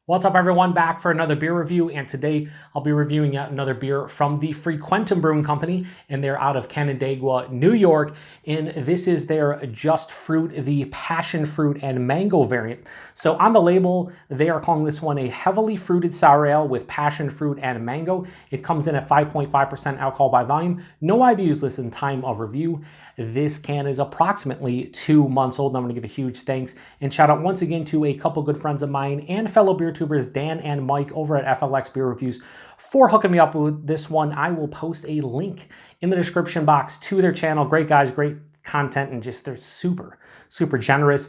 What's up, everyone? Back for another beer review, and today I'll be reviewing yet another beer from the Frequentem Brewing Company, and they're out of Canandaigua, New York, and this is their Just Fruit, the passion fruit and mango variant. So on the label, they are calling this one a heavily fruited sour ale with passion fruit and mango. It comes in at 5.5% alcohol by volume. No IBUs listed in time of review. This can is approximately 2 months old, and I'm going to give a huge thanks and shout out once again to a couple good friends of mine and fellow beer tubers, Dan and Mike over at FLX Beer Reviews, for hooking me up with this one. I will post a link in the description box to their channel. Great guys, great content, and just they're super generous.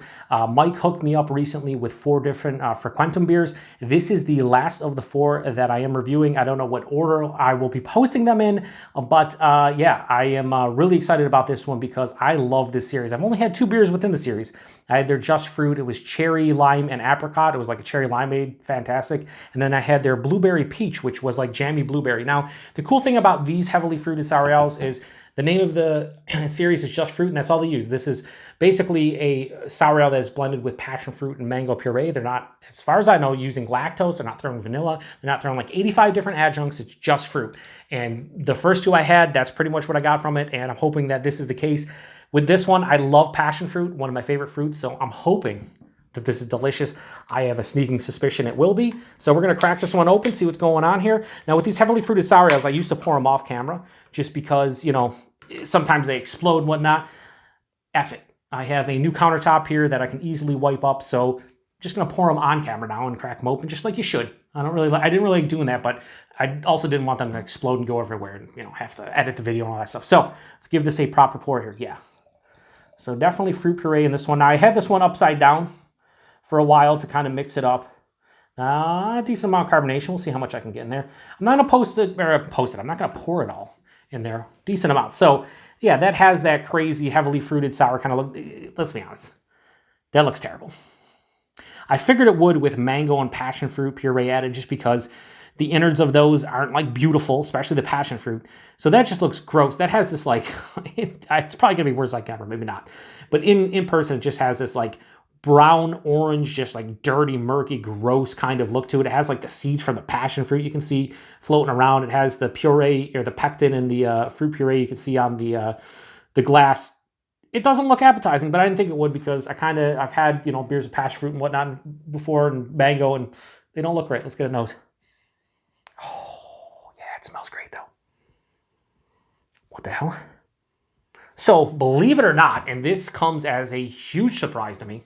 Mike hooked me up recently with 4 different Frequentem beers. This is the last of the 4 that I am reviewing. I don't know what order I will be posting them in, but yeah, I am really excited about this one because I love this series. I've only had 2 beers within the series. I had their Just Fruit. It was cherry, lime, and apricot. It was like a cherry limeade, fantastic. And then I had their blueberry peach, which was like jammy blueberry. Now, the cool thing about these heavily fruited sour ales is the name of the series is Just Fruit, and that's all they use. This is basically a sour ale that is blended with passion fruit and mango puree. They're not, as far as I know, using lactose. They're not throwing vanilla. They're not throwing like 85 different adjuncts. It's just fruit. And the first 2 I had, that's pretty much what I got from it, and I'm hoping that this is the case. With this one, I love passion fruit, one of my favorite fruits, so I'm hoping that this is delicious. I have a sneaking suspicion it will be. So we're gonna crack this one open, see what's going on here. Now with these heavily fruited sour ales, I used to pour them off camera just because, you know, sometimes they explode and whatnot. F it. I have a new countertop here that I can easily wipe up, so just gonna pour them on camera now and crack them open just like you should. I didn't really like doing that, but I also didn't want them to explode and go everywhere and, you know, have to edit the video and all that stuff. So let's give this a proper pour here. Yeah. So definitely fruit puree in this one. Now I had this one upside down for a while to kind of mix it up. A decent amount of carbonation. We'll see how much I can get in there. I'm not gonna I'm not gonna pour it all in there. Decent amount. So yeah, that has that crazy heavily fruited sour kind of look. Let's be honest, that looks terrible. I figured it would with mango and passion fruit puree added, just because the innards of those aren't like beautiful, especially the passion fruit. So that just looks gross. That has this like, it's probably gonna be words like camera, maybe not. But in person, it just has this like brown, orange, just like dirty, murky, gross kind of look to it. It has like the seeds from the passion fruit you can see floating around. It has the puree or the pectin in the fruit puree you can see on the glass. It doesn't look appetizing, but I didn't think it would because I've had, you know, beers with passion fruit and whatnot before and mango, and they don't look great. Let's get a nose. Oh, yeah, it smells great though. What the hell? So believe it or not, and this comes as a huge surprise to me,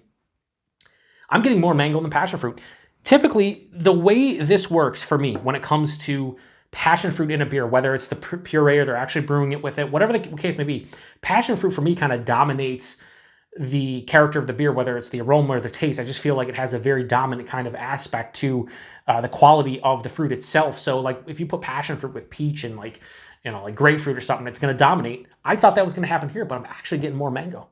I'm getting more mango than passion fruit. Typically, the way this works for me when it comes to passion fruit in a beer, whether it's the puree or they're actually brewing it with it, whatever the case may be, passion fruit for me kind of dominates the character of the beer, whether it's the aroma or the taste. I just feel like it has a very dominant kind of aspect to the quality of the fruit itself. So like if you put passion fruit with peach and like, you know, like grapefruit or something, it's going to dominate. I thought that was going to happen here, but I'm actually getting more mango.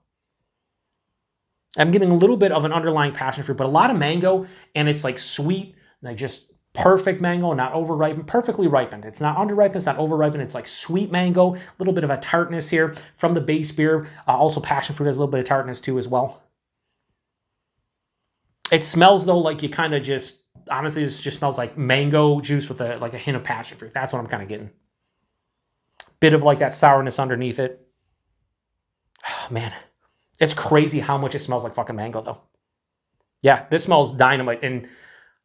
I'm getting a little bit of an underlying passion fruit, but a lot of mango, and it's like sweet, like just perfect mango, not over-ripened, perfectly ripened. It's not under-ripened, it's not over-ripened, it's like sweet mango, a little bit of a tartness here from the base beer. Also, passion fruit has a little bit of tartness too as well. It smells though like you kind of just, honestly, this just smells like mango juice with like a hint of passion fruit. That's what I'm kind of getting. Bit of like that sourness underneath it. Oh, man. It's crazy how much it smells like fucking mango, though. Yeah, this smells dynamite. And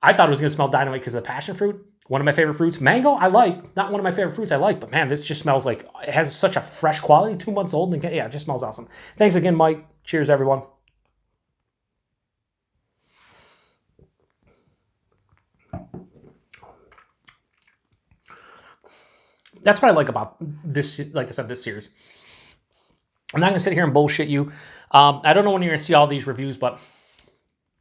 I thought it was going to smell dynamite because of the passion fruit. One of my favorite fruits. Mango, I like. Not one of my favorite fruits I like. But, man, this just smells like it has such a fresh quality. 2 months old. And yeah, it just smells awesome. Thanks again, Mike. Cheers, everyone. That's what I like about this, like I said, this series. I'm not going to sit here and bullshit you. I don't know when you're going to see all these reviews, but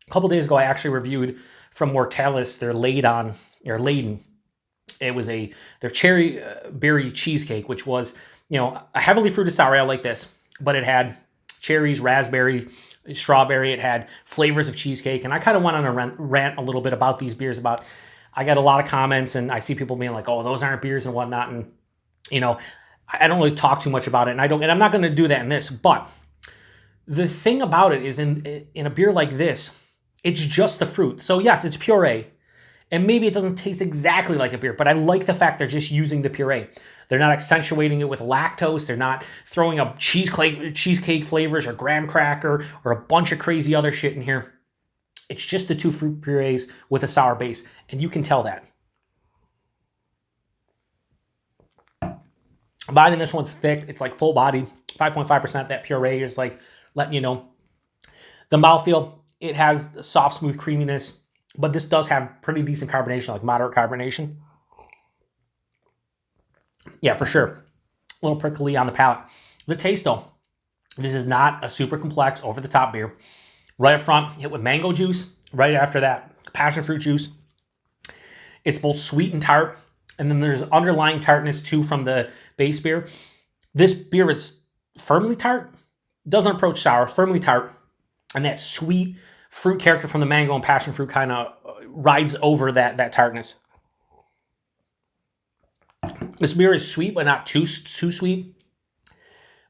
a couple days ago, I actually reviewed from Mortalis their Laden. It was their cherry berry cheesecake, which was, you know, a heavily fruited sour ale like this, but it had cherries, raspberry, strawberry. It had flavors of cheesecake, and I kind of went on a rant a little bit about these beers. I got a lot of comments, and I see people being like, "Oh, those aren't beers" and whatnot, and you know, I don't really talk too much about it, and I'm not going to do that in this. But the thing about it is, in a beer like this, it's just the fruit. So yes, it's puree, And maybe it doesn't taste exactly like a beer, but I like the fact they're just using the puree. They're not accentuating it with lactose. They're not throwing up cheesecake flavors or graham cracker or a bunch of crazy other shit in here. It's just the 2 fruit purees with a sour base, and you can tell that. Body in this one's thick. It's like full body, 5.5%. That puree is like letting you know. The mouthfeel, it has soft, smooth creaminess, but this does have pretty decent carbonation, like moderate carbonation. Yeah, for sure. A little prickly on the palate. The taste, though, this is not a super complex, over-the-top beer. Right up front, hit with mango juice. Right after that, passion fruit juice. It's both sweet and tart, and then there's underlying tartness, too, from the base beer. This beer is firmly tart, doesn't approach sour, firmly tart, and that sweet fruit character from the mango and passion fruit kind of rides over that tartness. This beer is sweet, but not too sweet.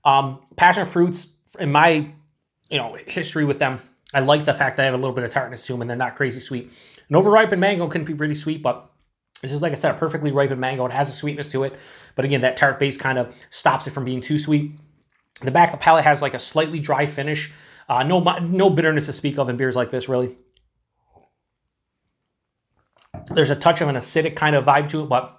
Passion fruits, in my history with them, I like the fact that I have a little bit of tartness to them, and they're not crazy sweet. An overripened mango can be pretty sweet, but this is, like I said, a perfectly ripened mango. It has a sweetness to it, but again, that tart base kind of stops it from being too sweet. The back of the palate has like a slightly dry finish. No bitterness to speak of in beers like this, really. There's a touch of an acidic kind of vibe to it, but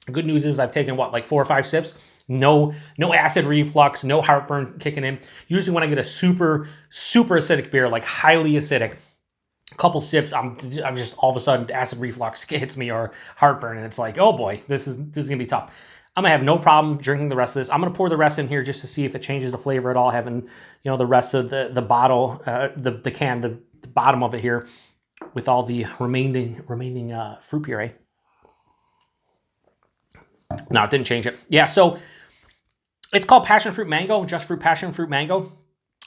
the good news is I've taken, like 4 or 5 sips. No acid reflux, no heartburn kicking in. Usually when I get a super, super acidic beer, like highly acidic, a couple sips, I'm just all of a sudden acid reflux hits me or heartburn, and it's like, oh boy, this is gonna be tough. I'm gonna have no problem drinking the rest of this. I'm gonna pour the rest in here just to see if it changes the flavor at all, having the rest of the bottle, the can, the bottom of it here with all the remaining fruit puree. No, it didn't change it. Yeah, so it's called passion fruit mango, just fruit passion fruit mango.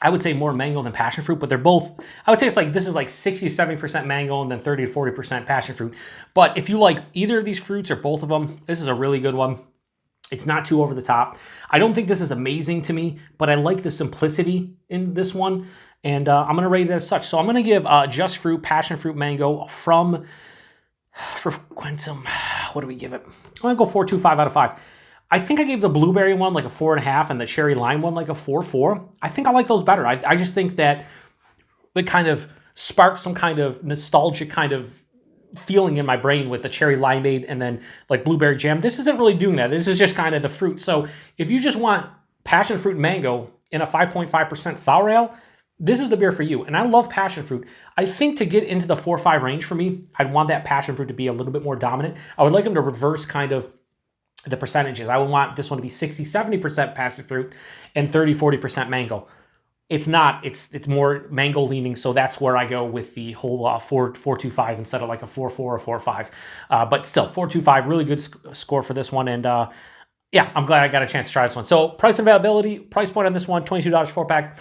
I would say more mango than passion fruit, but they're both, I would say this is like 60-70% mango and then 30-40% passion fruit. But if you like either of these fruits or both of them, this is a really good one. It's not too over the top. I don't think this is amazing to me, but I like the simplicity in this one, and I'm going to rate it as such. So I'm going to give just fruit passion fruit mango from Frequentem. What do we give it? I'm going to go 4.25 out of 5. I think I gave the blueberry one like a 4.5 and the cherry lime one like a 4.4. I think I like those better. I just think that they kind of sparked some kind of nostalgic kind of feeling in my brain with the cherry limeade and then like blueberry jam. This isn't really doing that. This is just kind of the fruit. So if you just want passion fruit mango in a 5.5% sour ale, this is the beer for you. And I love passion fruit. I think to get into the 4.5 range for me, I'd want that passion fruit to be a little bit more dominant. I would like them to reverse kind of the percentages. I would want this one to be 60-70% passion fruit and 30-40% mango. It's not. It's more mango leaning, so that's where I go with the whole 4.25 instead of like a 4.4 or 4.5. But still, 4.25, really good score for this one. And yeah, I'm glad I got a chance to try this one. So price and availability, price point on this one, $22 4-pack.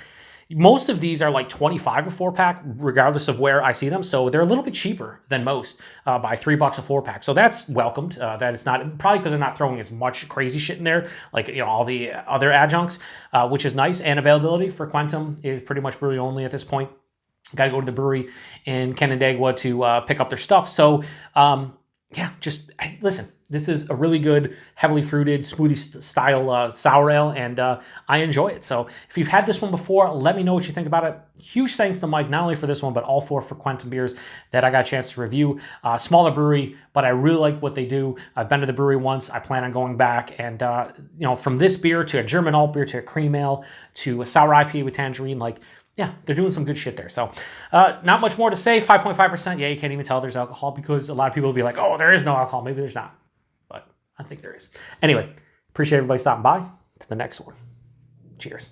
Most of these are like $25 a 4-pack, regardless of where I see them. So they're a little bit cheaper than most by $3 a 4-pack. So that's welcomed. That is not, probably because they're not throwing as much crazy shit in there, like all the other adjuncts, which is nice. And availability for Frequentem is pretty much brewery only at this point. Got to go to the brewery in Canandaigua to pick up their stuff. So yeah, just listen. This is a really good, heavily fruited, smoothie style sour ale, and I enjoy it. So if you've had this one before, let me know what you think about it. Huge thanks to Mike, not only for this one, but all 4 Frequentem beers that I got a chance to review. Smaller brewery, but I really like what they do. I've been to the brewery once. I plan on going back. And, from this beer to a German alt beer to a cream ale to a sour IPA with tangerine, yeah, they're doing some good shit there. So not much more to say. 5.5%. Yeah, you can't even tell there's alcohol because a lot of people will be like, oh, there is no alcohol. Maybe there's not. But I think there is. Anyway, appreciate everybody stopping by. To the next one. Cheers.